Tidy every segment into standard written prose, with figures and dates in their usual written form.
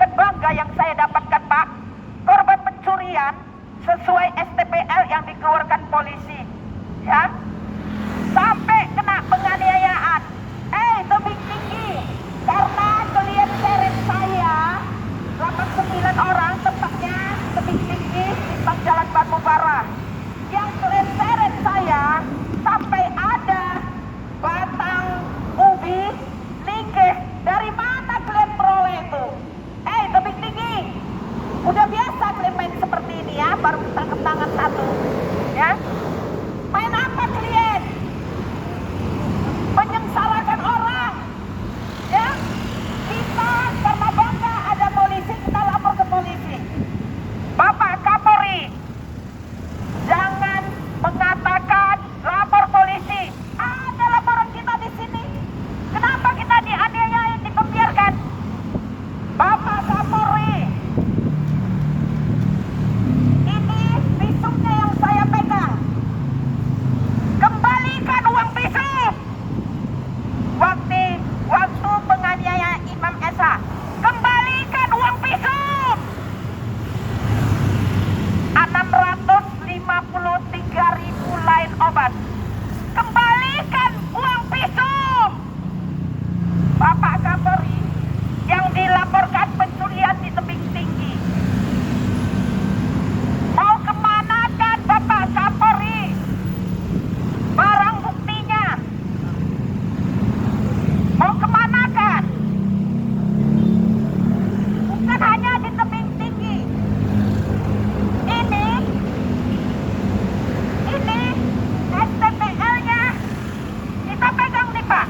bukan bangga yang saya dapatkan, Pak. Korban pencurian sesuai STPL yang dikeluarkan polisi, ya, sampai kena penganiayaan. Tebing tinggi karena klien seret saya 89 orang, tepatnya tebing tinggi di Jalan Batu Bara. Yang klien seret saya sampai ada batang ubi linggih. Dari mana klien peroleh itu? Tebing tinggi. Udah biasa klien main seperti ini ya, baru tangkap tangan satu, ya. Main apa klien? Menyengsarakan orang, ya. Kita karena bangga ada polisi, kita lapor ke polisi. Bapak Kapolri, jangan mengatakan lapor polisi. Ada laporan kita di sini. Kenapa kita dianiaya, dibiarkan? Bapak Kapolri, ini visumnya yang saya pegang. Kembalikan uang visum. Waktu penganiayaan Imam Esa, kembalikan uang visum. 653.000 lain obat. Kembalikan uang visum. Bapak Kapolri, yang dilaporkan pencurian di tebing tinggi, mau kemanakan Bapak Kapolri barang buktinya? Mau kemanakan? Bukan hanya di tebing tinggi. Ini STPL-nya kita pegang nih, Pak.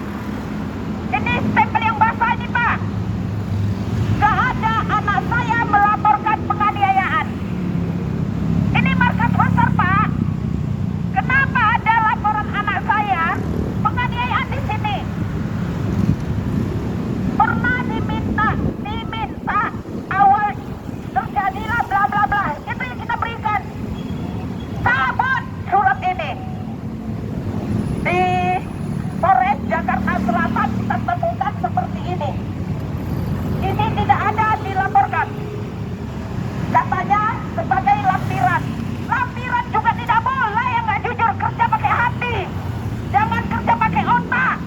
Ini stempel yang basah nih, Pak. Gak ada anak saya melaporkan penganiayaan. Ini markas besar, Pak. Kenapa ada laporan anak saya penganiayaan di sini? Pernah diminta awal terjadilah bla bla bla. Itu yang kita berikan. Cabut surat ini. Di Polres Jakarta Selatan kita temukan seperti ini. Ini tidak ada dilaporkan. Katanya sebagai lampiran. Lampiran juga tidak boleh, yang nggak jujur. Kerja pakai hati, jangan kerja pakai otak.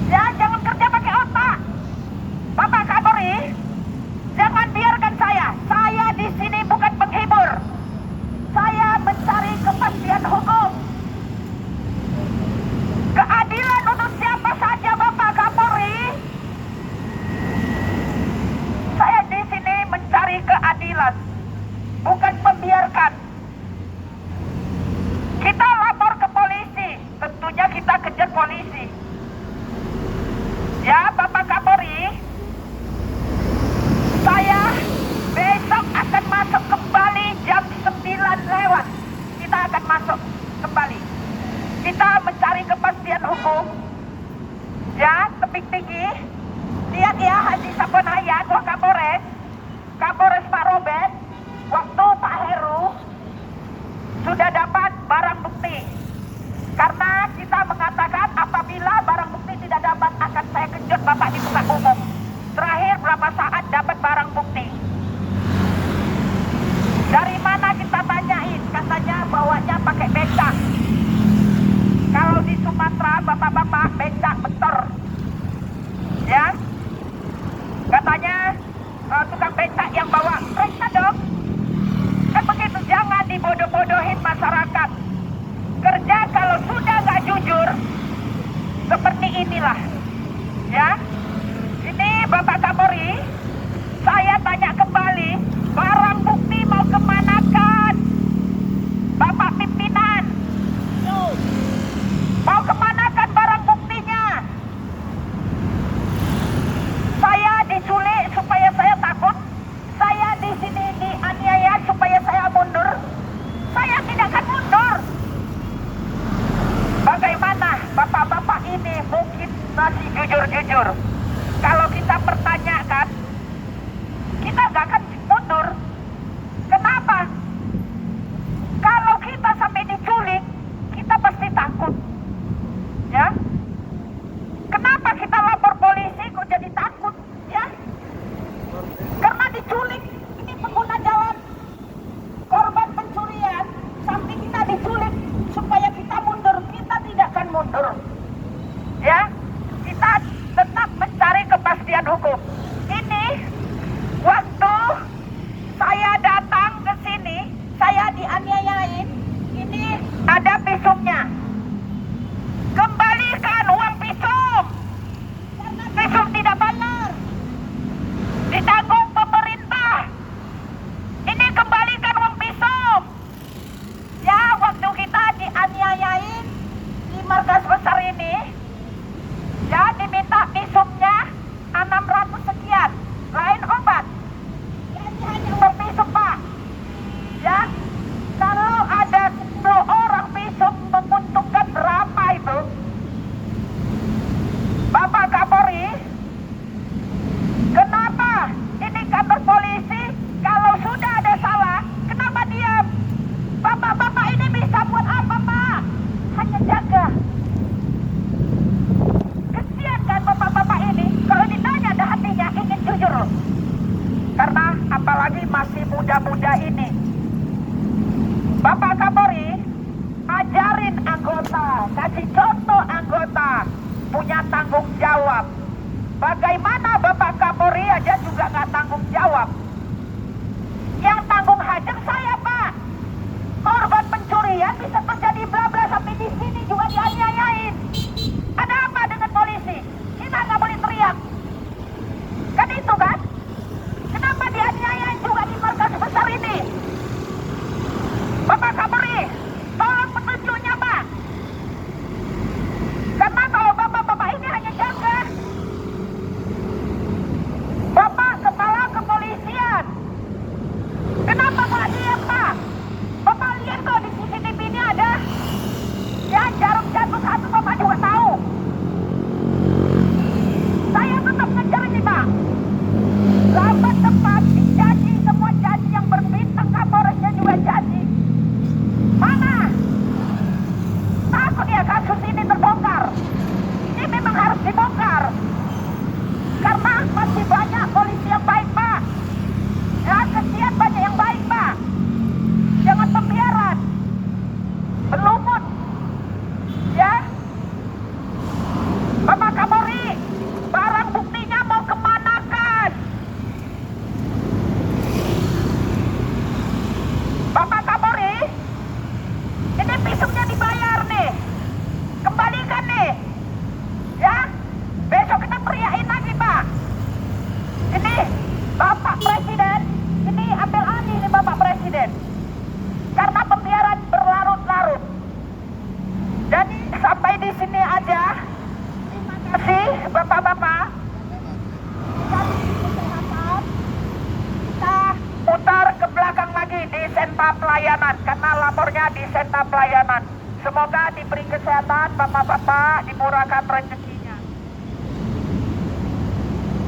Ya, jangan kerja pakai otak. Bapak Kapolri, jangan biarkan saya. Saya di sini bukan penghibur. Saya mencari kepastian hukum. Keadilan untuk siapa saja, Bapak Kapolri. Saya di sini mencari keadilan, bukan membiarkan. Kita lapor ke polisi, tentunya kita kejar polisi. Ya, Bapak Kapolri, saya besok akan masuk kembali jam 9 lewat. Kita akan masuk kembali. Kita mencari kepastian hukum. Ya, tebing tinggi. Lihat ya, Haji Sapon Hayat, Wakapolres, Kapolres Pak Robert, waktu Pak Heru sudah dapat barang bukti. Karena kita mengatakan apabila barang bukti tidak dapat, akan saya kejut Bapak di muka umum. Terakhir berapa saat dapat barang bukti? Dari mana kita tanyain? Katanya bawanya pakai becak. Kalau di Sumatera, bapak-bapak becak betor, ya. Katanya tukang becak yang bawa, periksa dong. Kan begitu, jangan dibodoh-bodohin masyarakat. Kerja kalau sudah nggak jujur, seperti inilah, ya. Ini Bapak Kapolri, saya tanya kembali, barang bukti mau kemanakan? Bapak pimpinan, mau kemanakan barang buktinya? Saya diculik supaya saya takut. Saya di sini dianiaya supaya saya mundur. Saya tidak akan mundur. Bagaimana bapak-bapak ini mungkin masih jujur-jujur? Kalau kita pertanyakan, apalagi masih muda-muda ini. Bapak Kapolri, ajarin anggota, kasih contoh anggota punya tanggung jawab. Bagaimana Bapak Kapolri aja juga nggak tanggung jawab. Yang tanggung hajam saya, Pak. Korban pencurian bisa terjadi bla bla sampai di sini juga dianiayain. Ada apa dengan polisi? Kita nggak boleh teriak. Kan itu kan? Kenapa dianiayain juga di markas besar ini? Bapak Kapolri, tolong petunjuknya, Pak. Karena kalau bapak-bapak ini hanya jaga. Bapak kepala kepolisian. Kenapa nggak diam, Pak? Bapak lihat kok di CCTV ini ada. Ya, jarum jatuh satu Bapak juga tahu. Saya tetap ngejar ini, Pak. Lambat tepat dijanji semua janji yang berbintang, Kapolresnya juga janji. Mana? Takut ya kasus ini terbongkar. Ini memang harus dibongkar. Karena masih banyak polisi yang baik, Pak. Ya, kesian banyak yang baik, Pak. Jangan pembiaran. Berlumut. Ya. Bapak Kapolri, barang buktinya mau kemanakan? Bapak Kapolri, ini pisumnya dibayar nih. Kembalikan nih. Ya. Besok kita teriakin lagi, Pak. Ini Bapak Presiden, ini ambil alih nih Bapak Presiden. Karena pembiaran berlarut-larut. Jadi sampai di sini aja. Terima kasih Bapak-bapak. Kita putar ke belakang lagi di sentra pelayanan karena lapornya di sentra pelayanan. Semoga diberi kesehatan Bapak-bapak, dimurahkan rezeki.